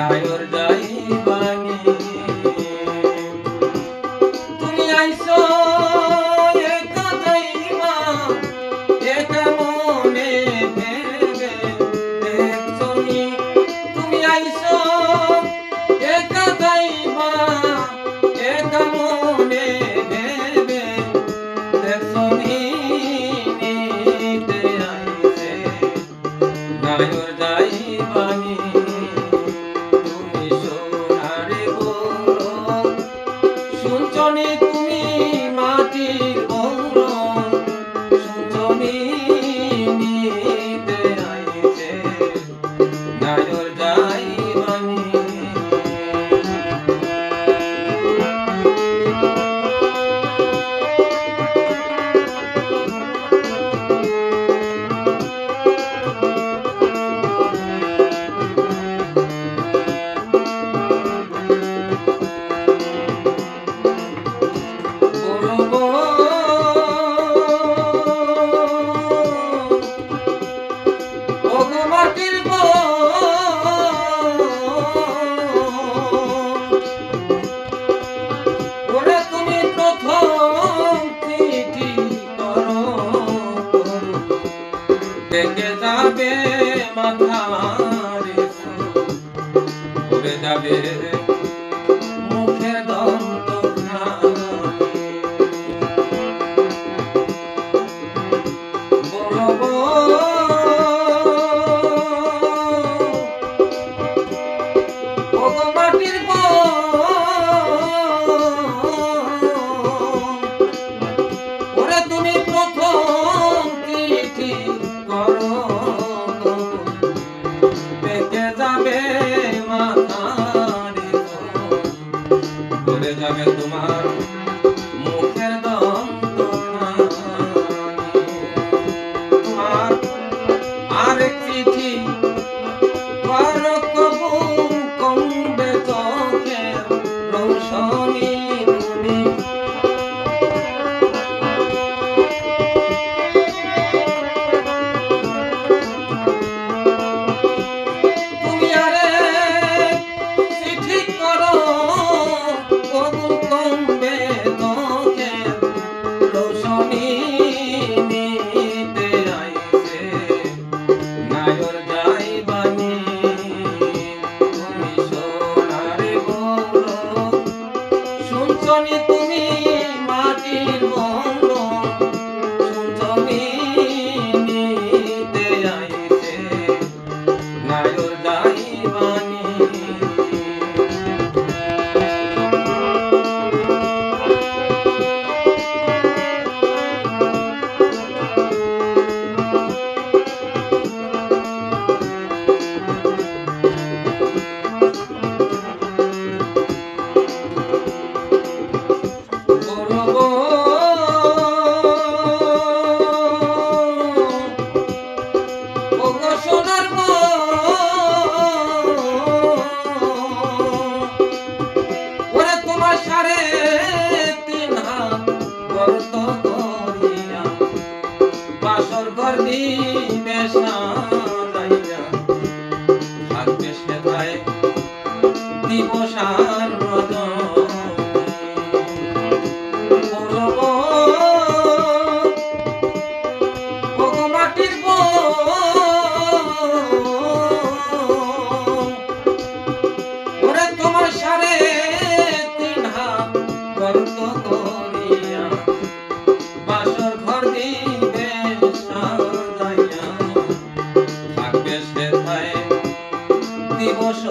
নায়র যাইবানি তুমি আইছো একা যাইবা একা মনে ভেবে দেখছনি তুমি আইছো একা যাইবা একা মনে ভেবে দেখছনি নিতে আইছে নায়র যাইবানি তুমি সোনারে গৌর শুনছনি তুমি মাটির গৌর শুনছনি নিতে আইছে নায়র যাইবানি দেখে যাবে মাথারে ঘুরে যাবে মুখে দন্ত বলবো মাটির ওরে তুমি প্রথম চিঠি করো পেকে যাবে মাথারে ঘুরে যাবে তোমার মুখের দন্ত তোমার আরেক চিঠি করো কবুল কমবে চোখের রৌশনী তুমি নায়র যাইবানি তুমি সোনারে গৌর শুনছনি তুমি মাটির বন্ধ শুনছনি নিতে আইছে নায়র যাইবানি বাসর ঘর দিবে সাজাইয়া থাকবে সেথায় দিবসার মাটির ওরে তোমার সাড়ে 3 হাত গর্ত করিয়া বাসর ঘর দিবে সাজাইয়া থাকবে সেথায় দিবস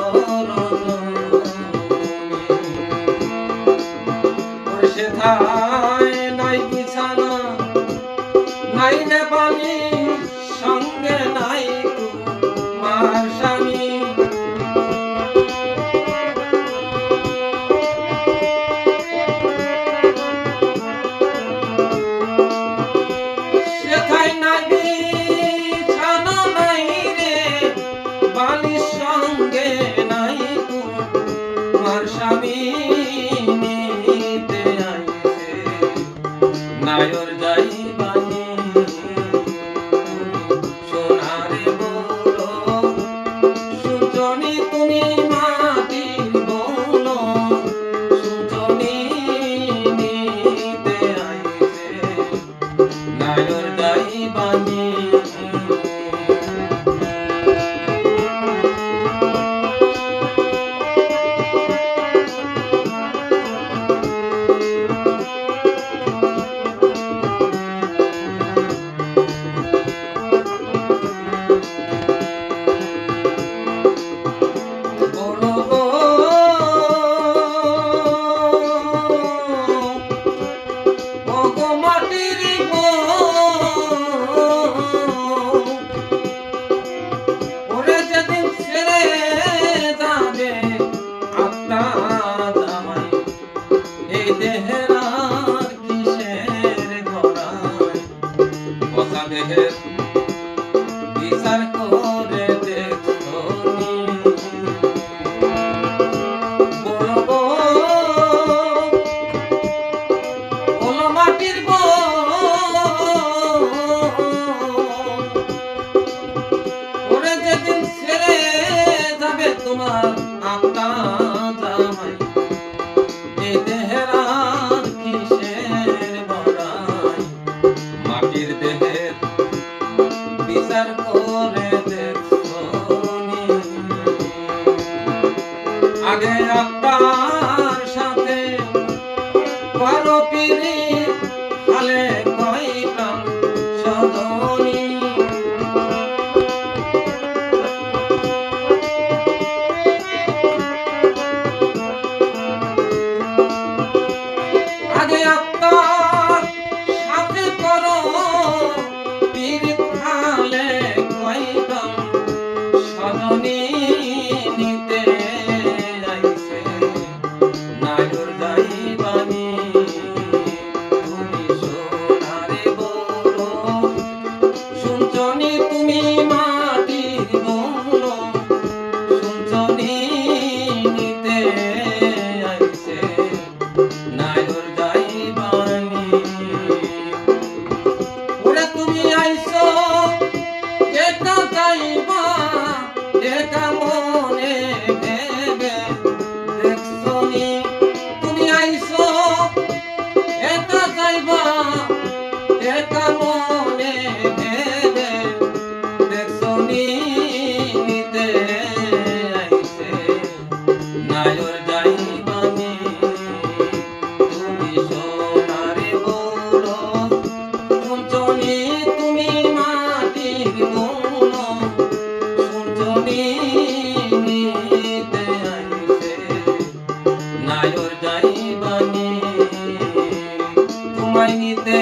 সেথায় নাই বিছানা নাই নেপালি সঙ্গে নাই তোমার স্বামী সেথায় নাই বিছানা নাই রে বালির সঙ্গে নাই তোমার স্বামী নিতে আইছে নায়র যাইবানি সোনারে গৌর আত্মা জামাই এই দেহের আর কিসের বড়াই মাটির দেহের বিচার করে দেখছনি আগে আত্মার সাথে করো পিরিত হালে কইতাম সজনী আগে আত্মার সাথে করো পিরিত হালে কইতাম সজনী নিতে আইছে নায়র যাইবানি তুমি সোনারে বলো শুনছনি তুমি মাটির বলো শুনছনি নিতে আইছে নায়র যাইবানি ওরে তুমি আইছো একা যাইবা একা মনে ভেবে দেখছনি তুমি আইছো একা যাইবা একা মনে ভেবে দেখছনি নিতে আইছে নায়র যাইবানি তুমি সোনারে বলো শুনছনি তুমি মাটির বলো শুনছনি নিতে আইছে নায়র যাইবানি তোমায় নিতে